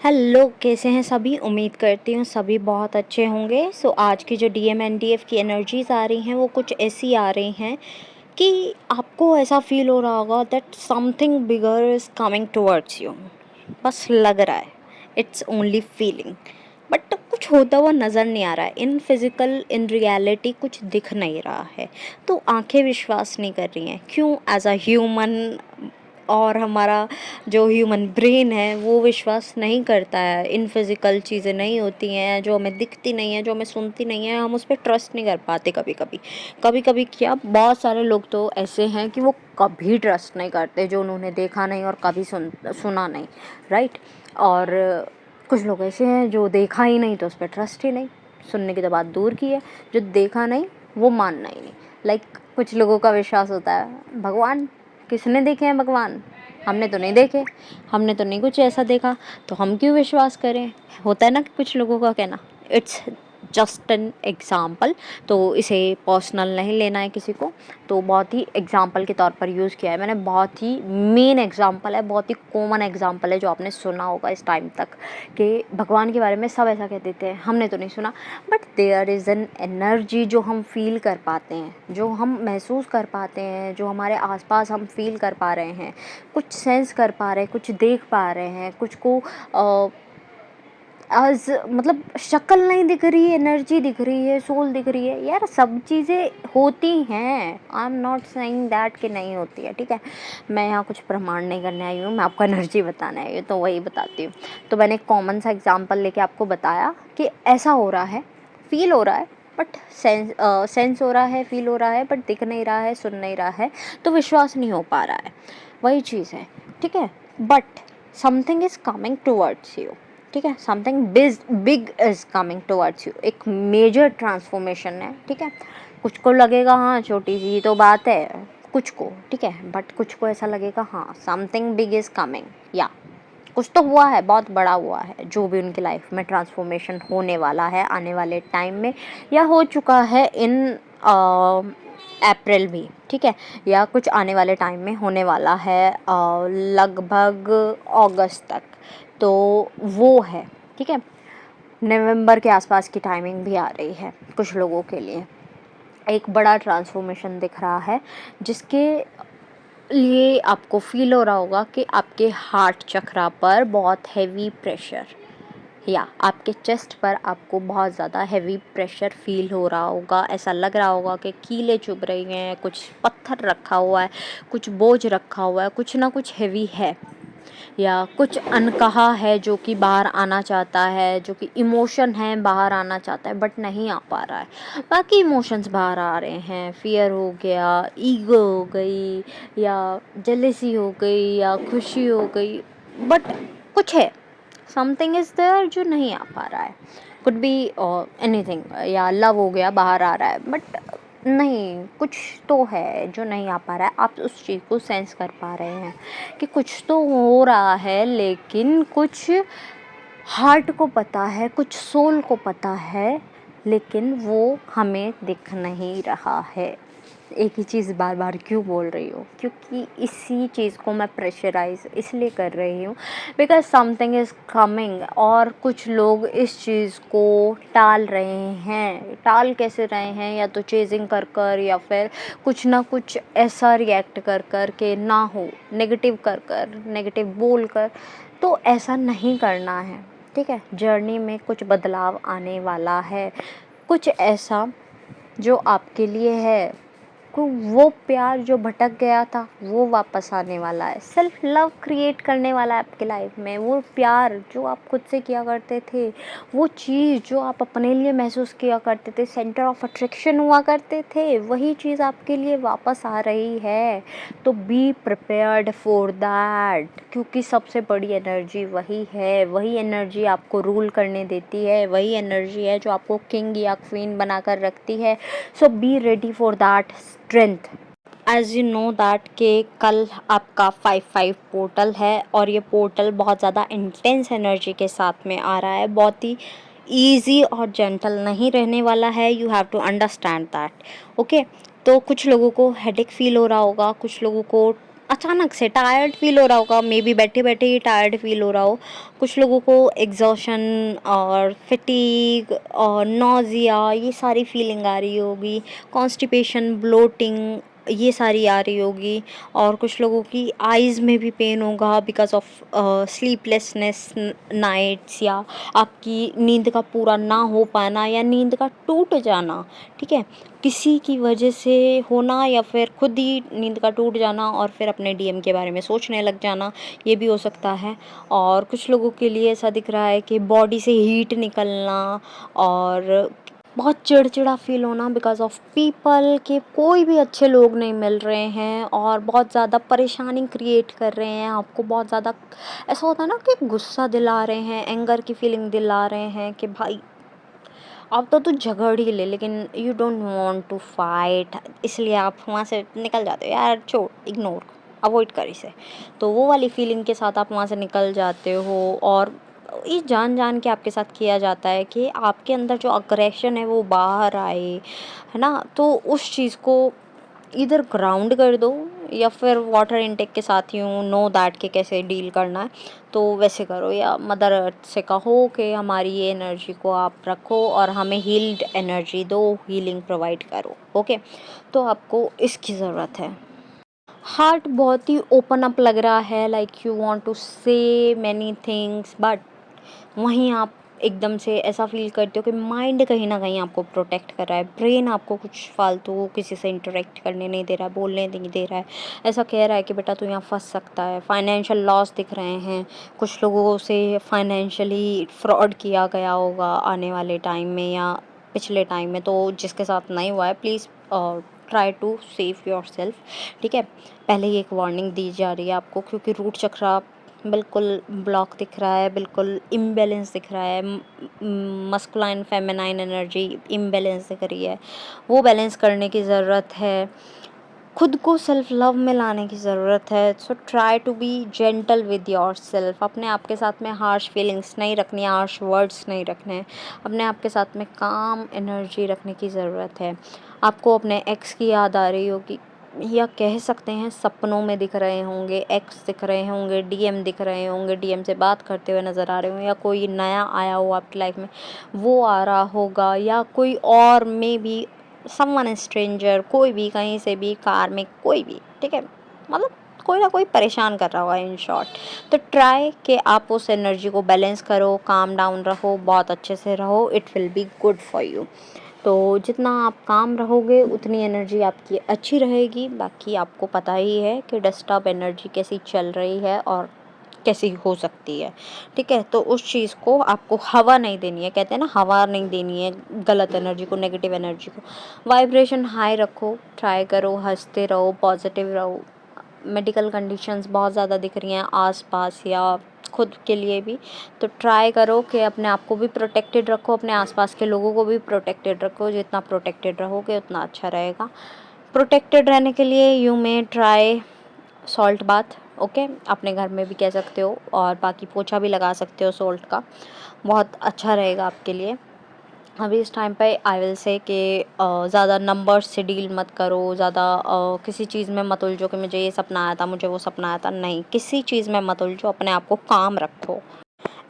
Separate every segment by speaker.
Speaker 1: Hello, कैसे हैं सभी। उम्मीद करती हूँ सभी बहुत अच्छे होंगे। आज की जो DMNDF की एनर्जीज आ रही हैं वो कुछ ऐसी आ रही हैं कि आपको ऐसा फील हो रहा होगा that something bigger is coming towards you. बस लग रहा है, इट्स ओनली फीलिंग, बट कुछ होता हुआ नज़र नहीं आ रहा है। इन फिज़िकल इन रियलिटी कुछ दिख नहीं रहा है, तो आंखें विश्वास नहीं कर रही हैं। क्यों? एज अ ह्यूमन, और हमारा जो ह्यूमन ब्रेन है वो विश्वास नहीं करता है। इन फिज़िकल चीज़ें नहीं होती हैं, जो हमें दिखती नहीं है, जो हमें सुनती नहीं है, हम उस पर ट्रस्ट नहीं कर पाते। कभी कभी क्या, बहुत सारे लोग तो ऐसे हैं कि वो कभी ट्रस्ट नहीं करते जो उन्होंने देखा नहीं और कभी सुना नहीं, राइट। और कुछ लोग ऐसे हैं जो देखा ही नहीं तो उस पर ट्रस्ट ही नहीं, सुनने की तो बात दूर की है, जो देखा नहीं वो मानना ही नहीं। लाइक कुछ लोगों का विश्वास होता है भगवान, किसने देखे हैं भगवान? हमने तो नहीं देखे, हमने तो नहीं कुछ ऐसा देखा, तो हम क्यों विश्वास करें। होता है ना कि कुछ लोगों का कहना। इट्स जस्ट एन एग्ज़ाम्पल, तो इसे पर्सनल नहीं लेना है किसी को। तो बहुत ही एग्ज़ाम्पल के तौर पर यूज़ किया है मैंने। बहुत ही मेन एग्ज़ाम्पल है, बहुत ही कॉमन एग्ज़ाम्पल है जो आपने सुना होगा इस टाइम तक, कि भगवान के बारे में सब ऐसा कह देते हैं, हमने तो नहीं सुना। But there is an energy जो हम फील कर पाते हैं, जो हम महसूस कर पाते हैं, जो हमारे आसपास हम फील कर पा रहे हैं, कुछ सेंस कर पा रहे हैं, कुछ देख पा रहे हैं, कुछ को आज मतलब शक्ल नहीं दिख रही है, एनर्जी दिख रही है, सोल दिख रही है। यार सब चीज़ें होती हैं, I am not saying that कि नहीं होती है, ठीक है। मैं यहाँ कुछ प्रमाण नहीं करने आई हूँ, मैं आपको एनर्जी बताने आई हूँ, तो वही बताती हूँ। तो मैंने एक कॉमन सा एग्जांपल लेके आपको बताया कि ऐसा हो रहा है, फील हो रहा है, बट सेंस हो रहा है, फील हो रहा है, बट दिख नहीं रहा है, सुन नहीं रहा है, तो विश्वास नहीं हो पा रहा है। वही चीज़ है, ठीक है। But something is coming towards you, ठीक है। Something big is coming towards you, एक मेजर ट्रांसफॉर्मेशन है, ठीक है। कुछ को लगेगा हाँ छोटी सी तो बात है, कुछ को, ठीक है, बट कुछ को ऐसा लगेगा हाँ समथिंग बिग इज़ कमिंग, या कुछ तो हुआ है, बहुत बड़ा हुआ है। जो भी उनकी लाइफ में ट्रांसफॉर्मेशन होने वाला है आने वाले टाइम में, या हो चुका है इन अप्रैल भी, ठीक है, या कुछ आने वाले टाइम में होने वाला है लगभग अगस्त तक, तो वो है, ठीक है। नवंबर के आसपास की टाइमिंग भी आ रही है कुछ लोगों के लिए। एक बड़ा ट्रांसफॉर्मेशन दिख रहा है, जिसके लिए आपको फील हो रहा होगा कि आपके हार्ट चक्रा पर बहुत हैवी प्रेशर, या आपके चेस्ट पर आपको बहुत ज़्यादा हैवी प्रेशर फील हो रहा होगा। ऐसा लग रहा होगा कि कीलें चुभ रही हैं, कुछ पत्थर रखा हुआ है, कुछ बोझ रखा हुआ है, कुछ ना कुछ हैवी है, या कुछ अनकहा है जो कि बाहर आना चाहता है, जो कि इमोशन है बाहर आना चाहता है बट नहीं आ पा रहा है। बाकी इमोशंस बाहर आ रहे हैं, फियर हो गया, ईगो हो गई, या जेलेसी हो गई, या खुशी हो गई, बट कुछ है, समथिंग इज़ देयर जो नहीं आ पा रहा है। कुड बी एनीथिंग, या लव हो गया बाहर आ रहा है, बट नहीं, कुछ तो है जो नहीं आ पा रहा है। आप उस चीज़ को सेंस कर पा रहे हैं कि कुछ तो हो रहा है, लेकिन कुछ हार्ट को पता है, कुछ सोल को पता है, लेकिन वो हमें दिख नहीं रहा है। एक ही चीज़ बार बार क्यों बोल रही हूँ? क्योंकि इसी चीज़ को मैं प्रेशराइज़ इसलिए कर रही हूँ बिकॉज समथिंग इज़ कमिंग, और कुछ लोग इस चीज़ को टाल रहे हैं। टाल कैसे रहे हैं? या तो चेजिंग कर कर, या फिर कुछ ना कुछ ऐसा रिएक्ट कर कर के ना हो, नेगेटिव कर कर, नेगेटिव बोल कर। तो ऐसा नहीं करना है, ठीक है। जर्नी में कुछ बदलाव आने वाला है, कुछ ऐसा जो आपके लिए है, को वो प्यार जो भटक गया था वो वापस आने वाला है। सेल्फ लव क्रिएट करने वाला है आपके लाइफ में। वो प्यार जो आप खुद से किया करते थे, वो चीज़ जो आप अपने लिए महसूस किया करते थे, सेंटर ऑफ अट्रैक्शन हुआ करते थे, वही चीज़ आपके लिए वापस आ रही है। तो बी प्रिपेयर्ड फॉर दैट, क्योंकि सबसे बड़ी एनर्जी वही है। वही एनर्जी आपको रूल करने देती है, वही एनर्जी है जो आपको किंग या क्वीन बनाकर रखती है। So be ready for that strength. As you know that कि कल आपका 5-5 पोर्टल है, और ये पोर्टल बहुत ज़्यादा इंटेंस एनर्जी के साथ में आ रहा है, बहुत ही ईजी और जेंटल नहीं रहने वाला है। You have to understand that, okay. तो कुछ लोगों को हेडेक फील हो रहा होगा, कुछ लोगों को अचानक से टायर्ड फील हो रहा होगा, मे बी बैठे बैठे ही टायर्ड फील हो रहा हो। कुछ लोगों को एग्जॉशन और फिटीग और नोज़िया ये सारी फीलिंग आ रही होगी, कॉन्स्टिपेशन, ब्लोटिंग ये सारी आ रही होगी। और कुछ लोगों की आइज़ में भी पेन होगा बिकॉज ऑफ स्लीपलेसनेस नाइट्स, या आपकी नींद का पूरा ना हो पाना या नींद का टूट जाना, ठीक है, किसी की वजह से होना, या फिर खुद ही नींद का टूट जाना और फिर अपने डीएम के बारे में सोचने लग जाना, ये भी हो सकता है। और कुछ लोगों के लिए ऐसा दिख रहा है कि बॉडी से हीट निकलना और बहुत चिड़चिड़ा फील होना बिकॉज ऑफ पीपल, के कोई भी अच्छे लोग नहीं मिल रहे हैं और बहुत ज़्यादा परेशानी क्रिएट कर रहे हैं आपको। बहुत ज़्यादा ऐसा होता है ना कि गुस्सा दिला रहे हैं, एंगर की फीलिंग दिला रहे हैं कि भाई अब तो तू झगड़ ही ले, लेकिन you don't want to fight, इसलिए आप वहाँ से निकल जाते हो, यार छोड़, इग्नोर, अवॉइड कर इसे। तो वो वाली फीलिंग के साथ आप वहाँ से निकल जाते हो। और ये जान जान के आपके साथ किया जाता है कि आपके अंदर जो अग्रेशन है वो बाहर आए, है ना। तो उस चीज़ को इधर ग्राउंड कर दो, या फिर वाटर इनटेक के साथ यूँ नो दैट के कैसे डील करना है तो वैसे करो, या मदर अर्थ से कहो कि हमारी ये एनर्जी को आप रखो और हमें हील्ड एनर्जी दो, हीलिंग प्रोवाइड करो। ओके, तो आपको इसकी ज़रूरत है। हार्ट बहुत ही ओपन अप लग रहा है, लाइक यू वांट टू से मैनी थिंग्स, बट वहीं आप एकदम से ऐसा फील करते हो कि माइंड कहीं ना कहीं आपको प्रोटेक्ट कर रहा है, ब्रेन आपको कुछ फालतू किसी से इंटरेक्ट करने नहीं दे रहा है, बोलने नहीं दे रहा है। ऐसा कह रहा है कि बेटा तू यहाँ फंस सकता है। फाइनेंशियल लॉस दिख रहे हैं, कुछ लोगों से फाइनेंशियली फ्रॉड किया गया होगा आने वाले टाइम में या पिछले टाइम में। तो जिसके साथ नहीं हुआ है please try to save yourself, ठीक है। पहले ही एक वार्निंग दी जा रही है आपको, क्योंकि रूट चक्र बिल्कुल ब्लॉक दिख रहा है, बिल्कुल इम्बैलेंस दिख रहा है, मस्कुलाइन फेमिनाइन एनर्जी इम्बैलेंस दिख रही है। वो बैलेंस करने की ज़रूरत है, खुद को सेल्फ लव में लाने की ज़रूरत है। So try to be gentle with yourself. अपने आप के साथ में हार्श फीलिंग्स नहीं रखनी, हार्श वर्ड्स नहीं रखने हैं। अपने आप के साथ में काम एनर्जी रखने की ज़रूरत है। आपको अपने एक्स की याद आ रही होगी, या कह सकते हैं सपनों में दिख रहे होंगे, एक्स दिख रहे होंगे, डीएम दिख रहे होंगे, डीएम से बात करते हुए नज़र आ रहे होंगे, या कोई नया आया हो आपकी लाइफ में वो आ रहा होगा, या कोई और में भी समवन स्ट्रेंजर, कोई भी कहीं से भी, कार में कोई भी, ठीक है, मतलब कोई ना कोई परेशान कर रहा होगा इन शॉर्ट। तो ट्राई कि आप उस एनर्जी को बैलेंस करो, काम डाउन रहो, बहुत अच्छे से रहो, it will be good for you. तो जितना आप काम रहोगे उतनी एनर्जी आपकी अच्छी रहेगी। बाकी आपको पता ही है कि डिस्टर्ब एनर्जी कैसी चल रही है और कैसी हो सकती है, ठीक है। तो उस चीज़ को आपको हवा नहीं देनी है, कहते हैं ना हवा नहीं देनी है गलत एनर्जी को, नेगेटिव एनर्जी को। वाइब्रेशन हाई रखो, ट्राई करो, हंसते रहो, पॉजिटिव रहो। मेडिकल कंडीशंस बहुत ज़्यादा दिख रही हैं आसपास या खुद के लिए भी, तो ट्राई करो कि अपने आप को भी प्रोटेक्टेड रखो, अपने आसपास के लोगों को भी प्रोटेक्टेड रखो। जितना प्रोटेक्टेड रहोगे उतना अच्छा रहेगा। प्रोटेक्टेड रहने के लिए you may try salt bath, okay, अपने घर में भी कह सकते हो, और बाकी पोछा भी लगा सकते हो सॉल्ट का, बहुत अच्छा रहेगा आपके लिए। अभी इस टाइम पे आई विल से कि ज़्यादा नंबर्स से डील मत करो, ज़्यादा किसी चीज़ में मत उलझो कि मुझे ये सपना आया था, मुझे वो सपना आया था, नहीं, किसी चीज़ में मत उलझो, अपने आप को काम रखो।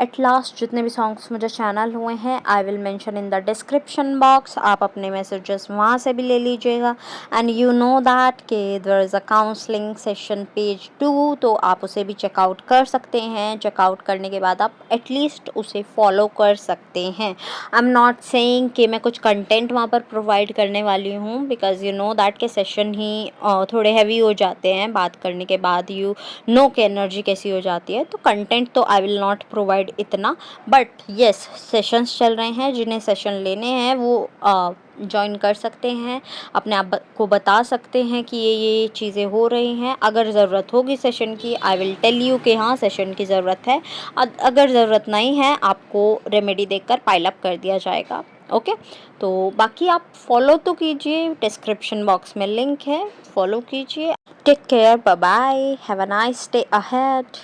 Speaker 1: एट लास्ट जितने भी सॉन्ग्स मुझे चैनल हुए हैं I will mention in the description box, आप अपने मैसेजेस वहाँ से भी ले लीजिएगा। एंड यू नो दैट कि there is a counselling session page 2, तो आप उसे भी चेकआउट कर सकते हैं। चेकआउट करने के बाद आप एटलीस्ट उसे फॉलो कर सकते हैं। आई एम नॉट सेइंग कि मैं कुछ कंटेंट वहाँ पर प्रोवाइड करने वाली हूँ, बिकॉज यू नो दैट के सेशन ही थोड़े हैवी हो जाते हैं बात करने के बाद, यू नो कि एनर्जी कैसी हो जाती है। तो कंटेंट तो आई विल नॉट प्रोवाइड इतना, बट येस सेशंस चल रहे हैं, जिन्हें सेशन लेने हैं वो ज्वाइन कर सकते हैं, अपने आप को बता सकते हैं कि ये चीज़ें हो रही हैं। अगर ज़रूरत होगी सेशन की आई विल टेल यू कि हाँ सेशन की ज़रूरत है। अगर ज़रूरत नहीं है आपको रेमेडी देकर पाइल अप कर दिया जाएगा, ओके। तो बाकी आप फॉलो तो कीजिए, डिस्क्रिप्शन बॉक्स में लिंक है, फॉलो कीजिए। Take care, bye bye, have a nice day ahead.